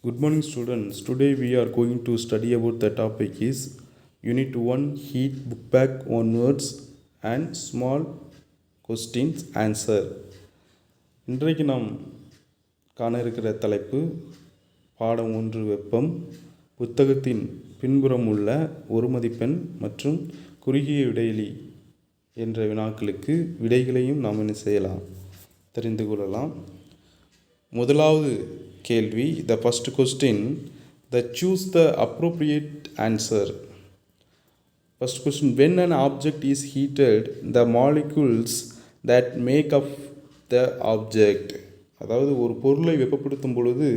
Good morning students. Today we are going to study about the topic is Unit 1 Heat Book Back One Words and Small Questions Answer. இன்றைக்கு நாம் காண இருக்கிற தலைப்பு பாடம் 1 வெப்பம். புத்தகத்தின் பின்புறம் உள்ள ஒரு மதிப்பெண் மற்றும் குறுகிய இடைவெளி என்ற வினாக்களுக்கு விடைகளையும் நாம் என்ன செய்யலாம், தெரிந்து கொள்ளலாம். முதலாவது கேள்வி, the first question, choose the appropriate answer. First question, when an object is heated, the molecules that make up the object, அதாவது ஒரு பொருளை வெப்பப்படுத்தும் பொழுது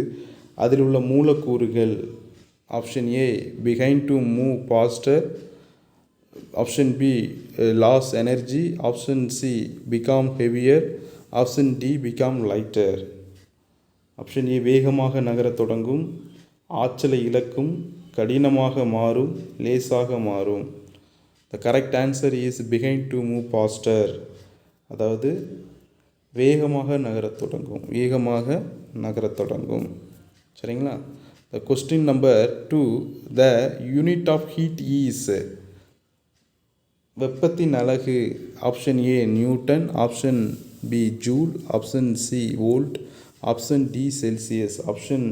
அதில் உள்ள மூலக்கூறுகள், option A begin to move faster, option B loss energy, option C become heavier, option D become lighter. Option A வேகமாக நகரத் தொடங்கும், ஆற்றலை இழக்கும், கடினமாக மாறும், லேசாக மாறும். The correct answer is begin to move faster, அதாவது வேகமாக நகரத் தொடங்கும். சரிங்களா? The question number 2, the unit of heat is, வெப்பத்தின் அலகு, option A Newton, option B joule, option C volt, option D Celsius. Option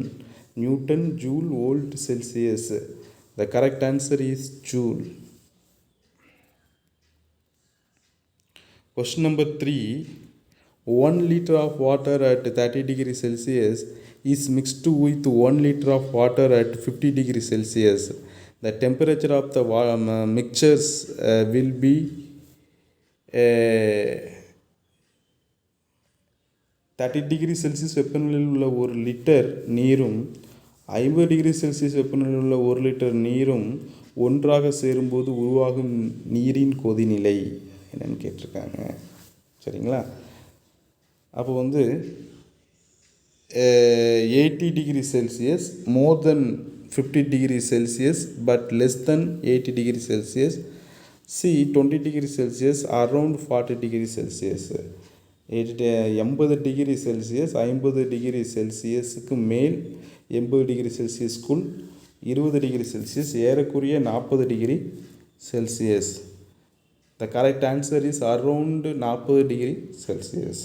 Newton, joule, volt, Celsius. The correct answer is joule. Question number 3, 1 liter of water at 30 degrees Celsius is mixed with 1 liter of water at 50 degrees Celsius. The temperature of the mixtures will be 30 degree Celsius வெப்பநிலையில் உள்ள 1 litre நீரும் 50 degree Celsius வெப்பநிலையில் உள்ள 1 litre நீரும் ஒன்றாக சேரும்போது உருவாகும் நீரின் கொதிநிலை என்னன்னு கேட்டிருக்காங்க. சரிங்களா? அப்போ 80 degree Celsius, more than 50 degree Celsius but less than 80 degree Celsius. C 20 degree Celsius around 40 degree Celsius. 80 degree Celsius 50 degree செல்சியஸுக்கு மேல் 80 டிகிரி செல்சியஸ்க்குள் 20 டிகிரி செல்சியஸ், ஏறக்குறைய 40 degree Celsius. The correct answer is around 40 degree Celsius.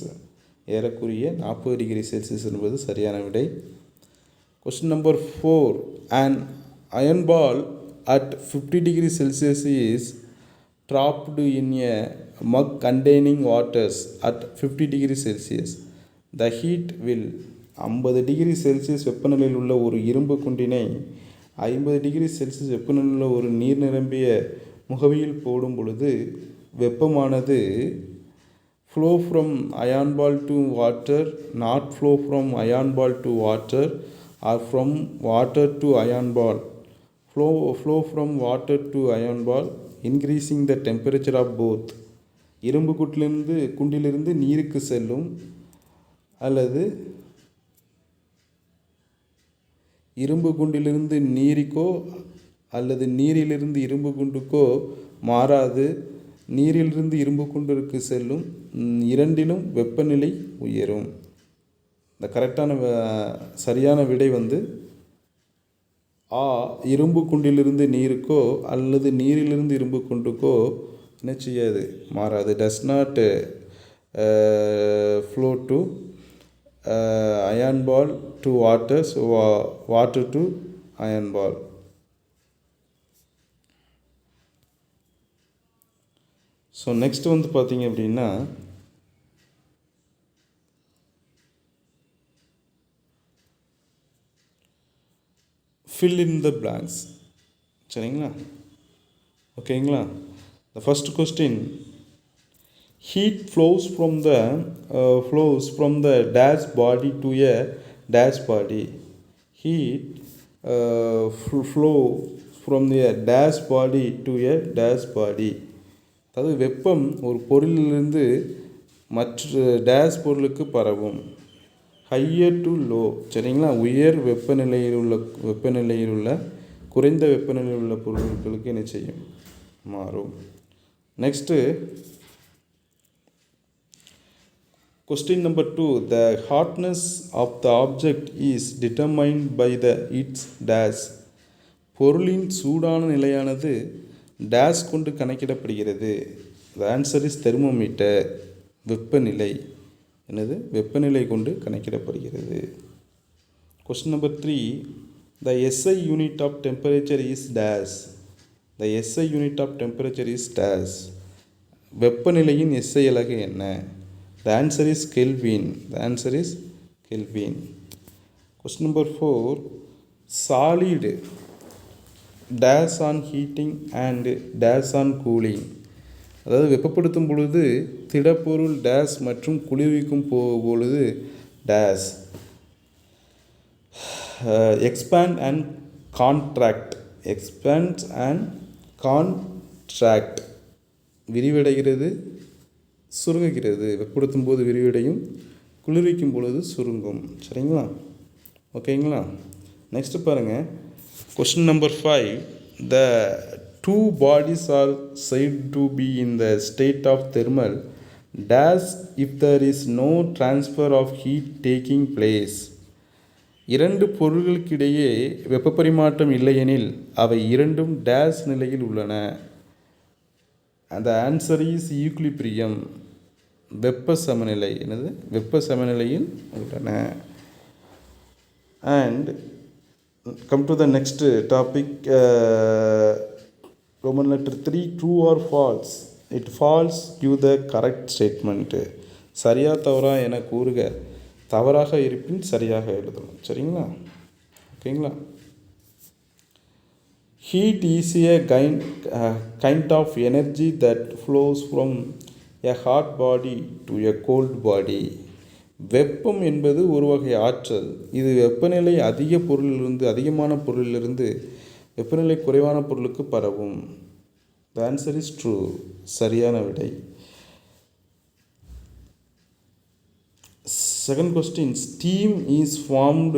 ஏறக்குறைய 40 degree Celsius என்பது சரியான விடை. Question number 4, an iron ball at 50 degree Celsius is trapped in a mug containing waters at 50 degree Celsius. The heat will 50 degree Celsius வெப்பநிலையில் உள்ள ஒரு இரும்பு குண்டினை 50 degree Celsius வெப்பநிலையில் உள்ள ஒரு நீர் நிரம்பிய முகவியில் போடும் பொழுது வெப்பமானது flow from iron ball to water, not flow from iron ball to water, or from water to iron ball. Flow from water to iron ball, increasing the temperature of both. இரும்பு குண்டிலிருந்து நீருக்கு செல்லும் அல்லது இரும்பு குண்டிலிருந்து நீருக்கோ அல்லது நீரிலிருந்து இரும்பு குண்டுக்கோ மாறாது, நீரிலிருந்து இரும்பு குண்டிற்கு செல்லும், இரண்டிலும் வெப்பநிலை உயரும். இந்த கரெக்டான சரியான விடை ஆ, இரும்பு குண்டிலிருந்து நீருக்கோ அல்லது நீரிலிருந்து இரும்பு குண்டுக்கோ என்ன செய்யாது, மாறாது. Does not flow to iron ball to water, so water to iron ball. So next பார்த்தீங்க அப்படின்னா fill in the blanks. சரிங்களா? ஓகேங்களா? The first question, heat flows from the dash body to a dash body. Heat flow from the dash body to a dash body. அதாவது வெப்பம் ஒரு பொருளிலிருந்து மற்ற dash பொருளுக்கு பரவும். Higher to low. சரிங்களா? உயர் வெப்பநிலையில் உள்ள குறைந்த வெப்பநிலையில் உள்ள பொருட்களுக்கு என்ன செய்யும், மாறும். Next Question number 2. The hardness of the object is determined by its dash. பொருளின் சூடான நிலையானது டேஷ் கொண்டு கணக்கிடப்படுகிறது. The answer is thermometer. வெப்பநிலை. என்னது? வெப்பநிலை கொண்டு கணக்கிடப்படுகிறது. Question number 3. The SI unit of temperature is dash. The SI unit of temperature is dash. வெப்பநிலையின் SI அலகு என்ன? The answer is Kelvin. The answer is Kelvin. Question number 4. Solid dash on heating and dash on cooling. அதாவது வெப்பப்படுத்தும் பொழுது திடப்பொருள் dash மற்றும் குளிர்விக்கும் பொழுது dash. Expand and contract. Expand and contract. விரிவடைகிறது, சுருங்குகிறது. வெப்பப்படுத்தும் போது விரிவடையும், குளிர்விக்கும் பொழுது சுருங்கும். சரிங்களா? ஓகேங்களா? நெக்ஸ்ட் பாருங்கள். Question number 5. The two bodies are said to be in the state of thermal dash if there is no transfer of heat taking place. இரண்டு பொருள்களுக்கிடையே வெப்ப பரிமாற்றம் இல்லையெனில் அவை இரண்டும் டேஷ் நிலையில் உள்ளன. அந்த ஆன்சர் இஸ் ஈக்லிபிரியம். வெப்ப சமநிலை. என்னது? வெப்ப சமநிலையில் உள்ளன. And come to the next topic. Roman letter 3. True or false? It false. Give the correct statement. சரியா தவறா என கூறுக. தவறாக இருப்பின் சரியாக எழுதணும். சரிங்களா? ஓகேங்களா? Heat is a kind of energy that flows from a hot body to a cold body. வெப்பம் என்பது ஒரு வகை ஆற்றல். இது வெப்பநிலை அதிகமான பொருளிலிருந்து வெப்பநிலை குறைவான பொருளுக்கு பரவும். The answer is true. சரியான விடை. Second question. Steam is formed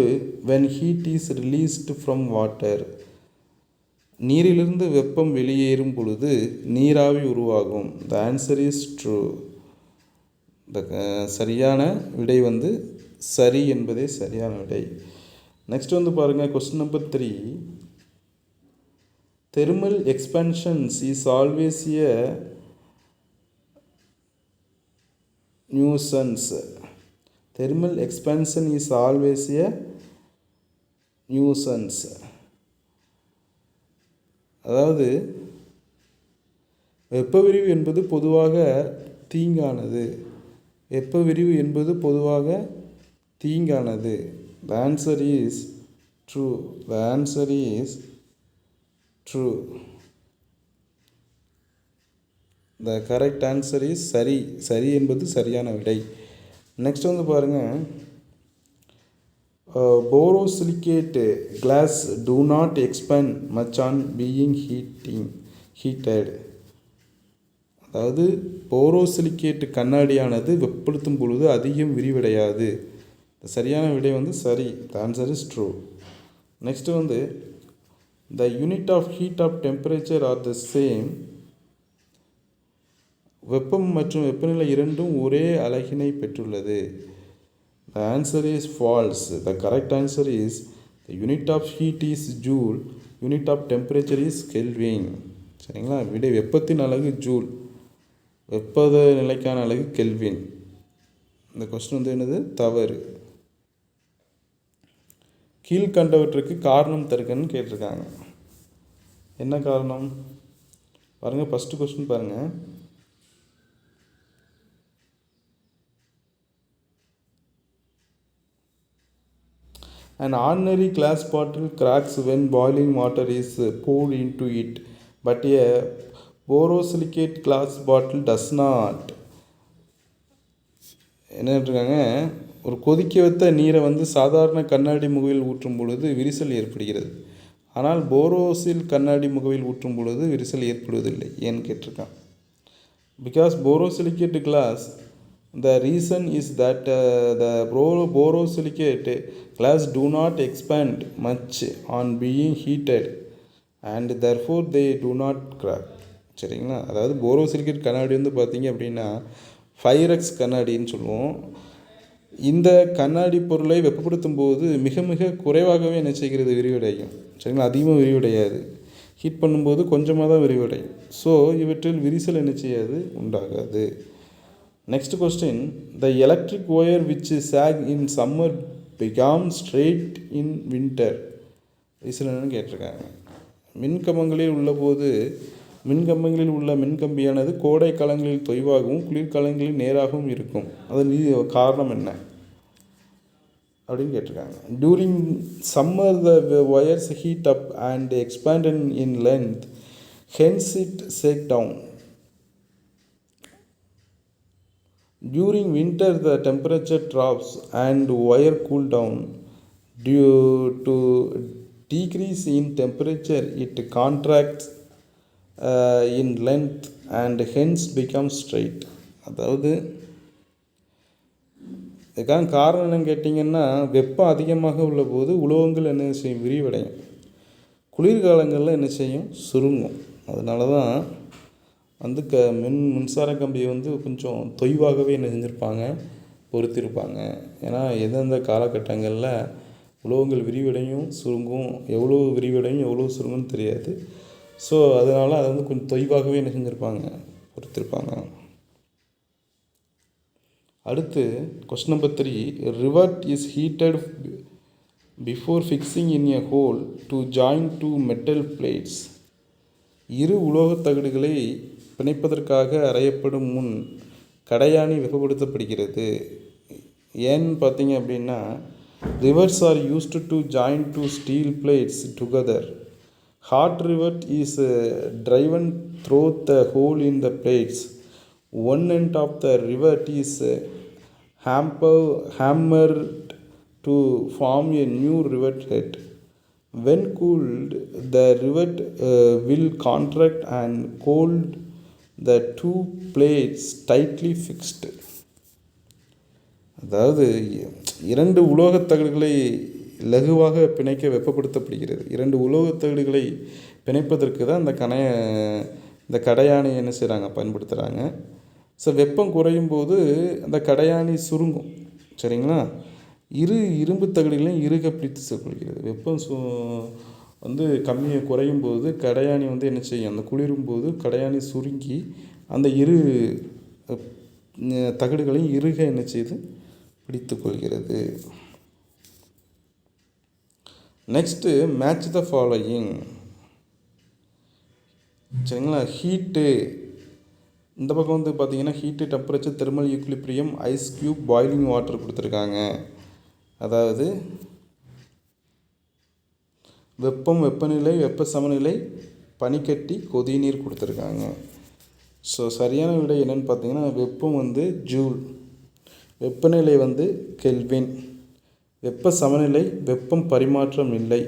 when heat is released from water. நீரிலிருந்து வெப்பம் வெளியேறும் பொழுது நீராவி உருவாகும். The answer is true. சரியான விடை சரி என்பதே சரியான விடை. நெக்ஸ்ட் பாருங்கள். Question number 3. Thermal expansions is always a nuisance. Thermal expansion is always a nuisance. அதாவது வெப்ப விரிவு என்பது பொதுவாக தீங்கானது. வெப்ப விரிவு என்பது பொதுவாக தீங்கானது. The answer is true. The answer is true. The correct answer is சரி. சரி என்பது சரியான விடை. நெக்ஸ்ட் பாருங்கள். Borosilicate glass do not expand much on being heated. அதாவது போரோசிலிகேட் கண்ணாடியானது வெப்பப்படுத்தும் பொழுது அதிகம் விரிவடையாது. சரியான விடை சரி. The answer is true. Next the unit of heat of temperature are the same. வெப்பம் மற்றும் வெப்பநிலை இரண்டும் ஒரே அலகினை பெற்றுள்ளது. The answer is false. The correct answer is the unit of heat is joule, unit of temperature is Kelvin. சரிங்களா? விடை வெப்பத்தின் அலகு ஜூல், வெப்பத நிலைக்கான அலகு கெல்வின். இந்த கொஸ்டின் என்னது? தவறு. கீழ்கண்டவற்றுக்கு காரணம் தருகன்னு கேட்டிருக்காங்க. என்ன காரணம் பாருங்கள். ஃபஸ்ட்டு கொஸ்டின் பாருங்கள். An ordinary glass bottle cracks when boiling water is poured into it, but a borosilicate glass bottle does not. என்ன இருக்காங்க? ஒரு கொதிக்க வைத்த நீரை சாதாரண கண்ணாடி முகவில் ஊற்றும் பொழுது விரிசல் ஏற்படுகிறது. ஆனால் போரோசில் கண்ணாடி முகவில் ஊற்றும் பொழுது விரிசல் ஏற்படுவதில்லை. ஏன்னு கேட்டிருக்கான். Because borosilicate glass, the reason is that the borosilicate glass do not expand much on being heated and therefore they do not crack. சரிங்களா? அதாவது போரோசிலிகேட் கண்ணாடி பார்த்தீங்க அப்படின்னா 5x கண்ணாடின்னு சொல்லுவோம். இந்த கண்ணாடி பொருளை வெப்பப்படுத்தும் போது மிக மிக குறைவாகவே என்ன செய்கிறது, விரிவடையும். சரிங்களா, அதிகமாக விரிவடையாது. ஹீட் பண்ணும்போது கொஞ்சமாக தான் விரிவடையும். ஸோ இவற்றில் விரிசல் என்ன செய்யாது, உண்டாகாது. Next question, the electric wire which sag in summer become straight in winter. விரிசல் என்னன்னு கேட்டிருக்காங்க. மின்கம்பங்களில் உள்ள மின்கம்பியானது கோடை காலங்களில் தொய்வாகவும் குளிர்காலங்களில் நேராகவும் இருக்கும். அதன் காரணம் என்ன அப்படின்னு கேட்டிருக்காங்க. During summer the wires heat up and expand in length, hence it sag down. During winter, the temperature drops and wire cool down. Due to decrease in temperature, it contracts in length and hence becomes straight. அதாவது இதுக்கான காரணம் என்னன்னு கேட்டிங்கன்னா, வெப்பம் அதிகமாக உள்ள போது உலோகங்கள் என்ன செய்யும், விரிவடையும். குளிர்காலங்களில் என்ன செய்யும், சுருங்கும். அதனால தான் வந்து மின்சார கம்பியை வந்து கொஞ்சம் தொய்வாகவே என்ன செஞ்சுருப்பாங்க, பொறுத்திருப்பாங்க. ஏன்னா எந்தெந்த காலகட்டங்களில் உலோகங்கள் விரிவடையும் சுருங்கும், எவ்வளோ விரிவடையும் எவ்வளோ சுருங்கும்னு தெரியாது. ஸோ அதனால் அதை வந்து கொஞ்சம் தொய்வாகவே என்ன செஞ்சுருப்பாங்க, பொறுத்திருப்பாங்க. அடுத்து question number 3, rivet is heated before fixing in a hole to join two metal plates. இரு உலோகத் தகடுகளை பிணைப்பதற்காக அறையப்படும் முன் கடையாணி வெப்பப்படுத்தப்படுகிறது. ஏன்னு பார்த்தீங்க அப்படின்னா, rivets are used to join two steel plates together. Hot rivet is driven through the hole in the plates. One end of the rivet is hammered to form a new rivet head. When cooled, the rivet will contract and hold the two plates tightly fixed. அதாவது இரண்டு உலோகத் தகடுகளை லகுவாக பிணைக்க வெப்பப்படுத்தப்படுகிறது. இரண்டு உலோகத் தகடுகளை பிணைப்பதற்கு தான் இந்த கடையாணி என்ன செய்கிறாங்க, பயன்படுத்துகிறாங்க. ஸோ வெப்பம் குறையும் போது அந்த கடையாணி சுருங்கும். சரிங்களா, இரும்பு தகடுகளையும் இறுக பிடித்து கொள்கிறது. வெப்பம் வந்து கம்மியை குறையும் போது கடையாணி வந்து என்ன செய்யும், அந்த குளிரும் போது கடையாணி சுருங்கி அந்த இரு தகடுகளையும் இறுக என்ன செய்து பிடித்து கொள்கிறது. Next, match the following. சரிங்களா, ஹீட்டு இந்த பக்கம் வந்து பார்த்திங்கன்னா heat, temperature, thermal equilibrium, ice cube, boiling water கொடுத்துருக்காங்க. அதாவது வெப்பம், வெப்பநிலை, வெப்ப சமநிலை, பனிக்கட்டி, கொதிநீர் கொடுத்துருக்காங்க. ஸோ சரியான விடை என்னென்னு பார்த்தீங்கன்னா, வெப்பம் வந்து ஜூல், வெப்பநிலை வந்து கெல்வின், வெப்ப சமநிலை வெப்பம் பரிமாற்றம் இல்லை,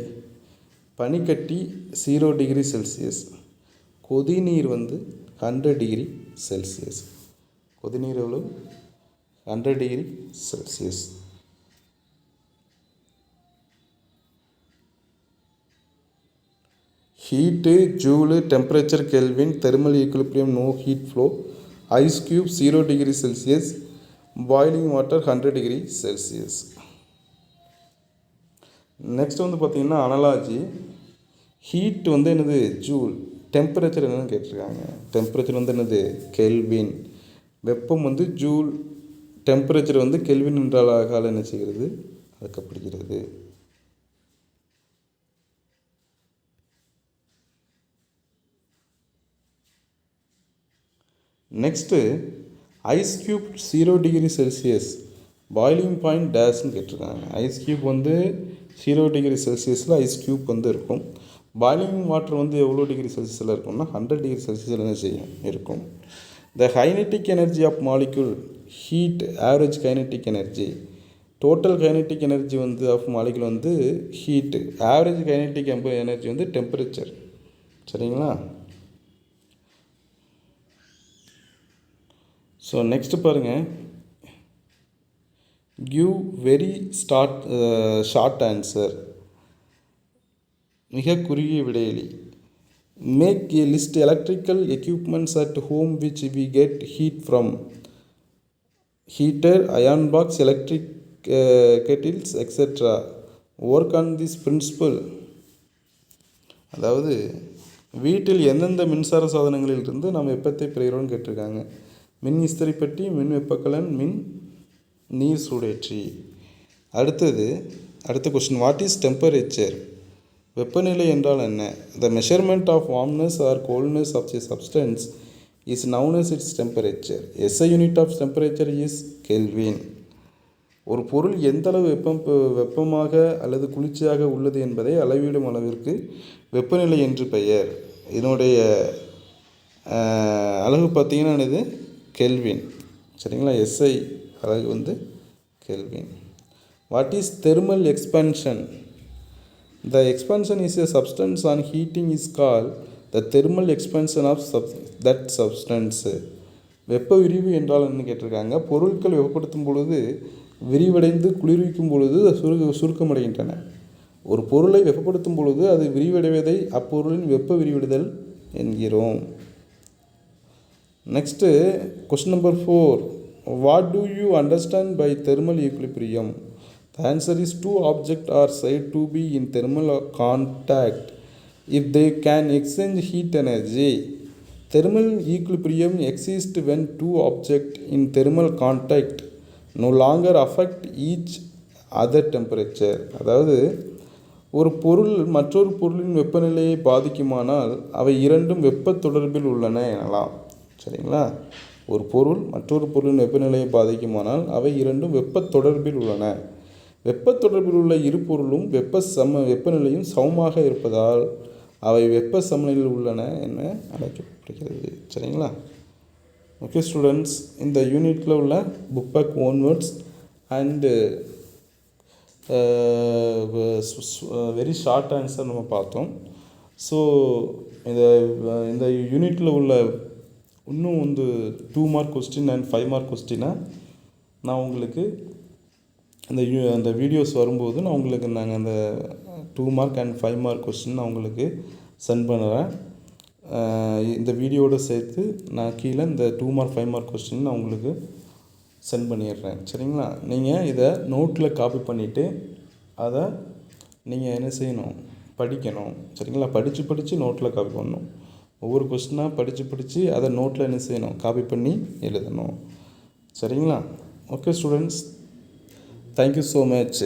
பனிக்கட்டி 0 டிகிரி செல்சியஸ், கொதிநீர் வந்து 100 டிகிரி செல்சியஸ். கொதிநீர் எவ்வளோ, 100 degree Celsius. Heat joule, temperature kelvin, thermal equilibrium no heat flow, ice cube 0 degree Celsius, boiling water 100 degree Celsius. Next வந்து பார்த்திங்கன்னா அனலாஜி. ஹீட் வந்து என்னது, ஜூல், டெம்பரேச்சர் என்னன்னு கேட்டிருக்காங்க. டெம்பரேச்சர் வந்து என்னது, கெல்வின், வெப்பம் வந்து ஜூல், டெம்பரேச்சர் வந்து கெல்வின் என்ற அலகால் என்ன செய்கிறது, அளக்கப்படுகிறது. Next, ice cube 0 degree Celsius, boiling point டேஷ்னு கேட்டிருக்காங்க. ஐஸ் க்யூப் வந்து 0 டிகிரி செல்சியஸில் ஐஸ் க்யூப் வந்து இருக்கும். பாய்லிங் வாட்டர் வந்து எவ்வளோ டிகிரி செல்சியஸில் இருக்கும்னா 100 டிகிரி செல்சியஸில் என்ன செய்யும், இருக்கும். The kinetic energy of molecule heat, average kinetic energy, total kinetic energy வந்து ஆஃப் மாலிக்யூல் வந்து ஹீட்டு, ஆவரேஜ் கைனெட்டிக் எனர்ஜி வந்து டெம்பரேச்சர். சரிங்களா. ஸோ நெக்ஸ்ட்டு பாருங்கள், கிவ் வெரி ஷார்ட் ஆன்சர், மிக குறுகிய விடையளி. Make a list electrical equipments at home which we get heat from. Heater, iron box, electric kettles etc. Work on this principle. அதாவது வீட்டில் எந்தெந்த மின்சார சாதனங்களிலிருந்து நாம் வெப்பத்தை பெறுகிறோம்னு கேட்டிருக்காங்க. மின் இஸ்திரி பெட்டி, மின் வெப்பக்கலன், மின் நீர் சூடேற்றி. அடுத்த கொஸ்டின், வாட் இஸ் டெம்பரேச்சர்? வெப்பநிலை என்றால் என்ன? The measurement of warmness or coldness of the substance is known as its temperature. SI unit of temperature is kelvin. ஒரு பொருள் எந்தளவு வெப்பமாக அல்லது குளிர்ச்சியாக உள்ளது என்பதை அளவிடும் அளவிற்கு வெப்பநிலை என்று பெயர். இதனுடைய அலகு பார்த்திங்கன்னா இது கெல்வின். சரிங்களா? SI அலகு வந்து kelvin. What is thermal expansion? The expansion is a substance on heating is call the thermal expansion of that substance. வெப்ப விரிவு என்றால் என்ன கேட்டிருக்காங்க. பொருட்கள் வெப்பப்படுத்தும் பொழுது விரிவடைந்து குளிர்விக்கும் பொழுது சுருக்கமடைகின்றன. ஒரு பொருளை வெப்பப்படுத்தும் பொழுது அது விரிவடைவதை அப்பொருளின் வெப்ப விரிவடைதல் என்கிறோம். Next question number 4. What do you understand by thermal equilibrium? The answer is two object are said to be in thermal contact if they can exchange heat energy. Thermal equilibrium exists when two objects in thermal contact no longer affect each other temperature. அதாவது ஒரு பொருள் மற்றொரு பொருளின் வெப்பநிலையை பாதிக்குமானால் அவை இரண்டும் வெப்ப தொடர்பில் உள்ளன எனலாம். சரிங்களா? ஒரு பொருள் மற்றொரு பொருளின் வெப்பநிலையை பாதிக்குமானால் அவை இரண்டும் வெப்ப தொடர்பில் உள்ளன. வெப்ப தொடர்பில் உள்ள இரு பொருளும் வெப்பநிலையும் சமமாக இருப்பதால் அவை வெப்ப சமநிலையில் உள்ளன என அழைக்கப்படுகிறது. சரிங்களா? ஓகே ஸ்டூடெண்ட்ஸ், இந்த யூனிட்டில் உள்ள book back onwards and very short answer நம்ம பார்த்தோம். ஸோ இந்த யூனிட்டில் உள்ள இன்னும் வந்து 2 மார்க் கொஸ்டின் அண்ட் 5 மார்க் கொஸ்டினை நான் உங்களுக்கு அந்த வீடியோஸ் வரும்போது நான் உங்களுக்கு அந்த 2 மார்க் அண்ட் 5 மார்க் கொஸ்டின் நான் உங்களுக்கு சென்ட் பண்ணுறேன். இந்த வீடியோவோடு சேர்த்து நான் கீழே இந்த 2 மார்க் 5 மார்க் கொஸ்டின் நான் உங்களுக்கு சென்ட் பண்ணிடுறேன். சரிங்களா? நீங்கள் இதை நோட்டில் காப்பி பண்ணிவிட்டு அதை நீங்கள் என்ன செய்யணும், படிக்கணும். சரிங்களா? படித்து நோட்டில் காப்பி பண்ணணும். ஒவ்வொரு கொஸ்டினாக படித்து அதை நோட்டில் என்ன செய்யணும், காப்பி பண்ணி எழுதணும். சரிங்களா? Okay students, thank you so much.